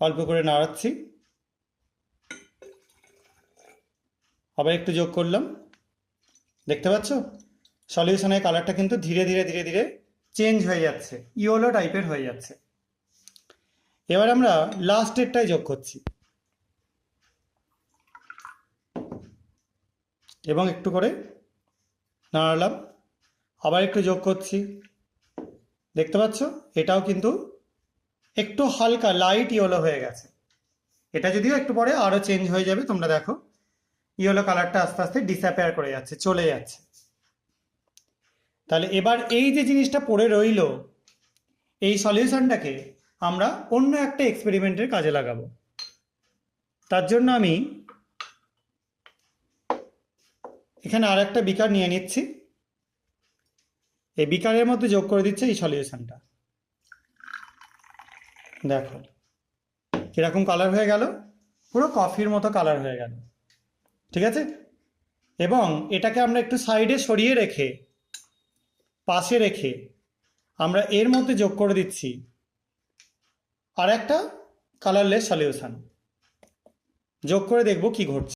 অল্প করে নাড়াচ্ছি, আবার একটু যোগ করলাম। দেখতে পাচ্ছ সলিউশনের কালারটা কিন্তু ধীরে ধীরে ধীরে ধীরে চেঞ্জ হয়ে যাচ্ছে, ইয়েলো টাইপের হয়ে যাচ্ছে। এবার আমরা লাস্টেরটাই যোগ করছি এবং একটু করে নাড়ালাম, আবার একটু যোগ করছি। দেখতে পাচ্ছ এটাও কিন্তু একটু হালকা লাইট ইয়েলো হয়ে গেছে। এটা যদিও একটু পরে আরও চেঞ্জ হয়ে যাবে, তোমরা দেখো ইয়েলো কালারটা আস্তে আস্তে ডিসঅ্যাপিয়ার করে যাচ্ছে, চলে যাচ্ছে। তাহলে এবার এই যে জিনিসটা পড়ে রইল, এই সলিউশনটাকে আমরা অন্য একটা এক্সপেরিমেন্টের কাজে লাগাবো। তার জন্য আমি এখানে আর একটা বিকার নিয়ে নিচ্ছি, এই বিকারের মধ্যে যোগ করে দিচ্ছে এই সলিউশনটা। দেখো কিরকম কালার হয়ে গেল, পুরো কফির মতো কালার হয়ে গেল। ঠিক আছে, এবং এটাকে আমরা একটু সাইডে সরিয়ে রেখে, পাশে রেখে আমরা এর মধ্যে যোগ করে দিচ্ছি আর একটা কালারলেস সলিউশন। যোগ করে দেখব কি ঘটছে।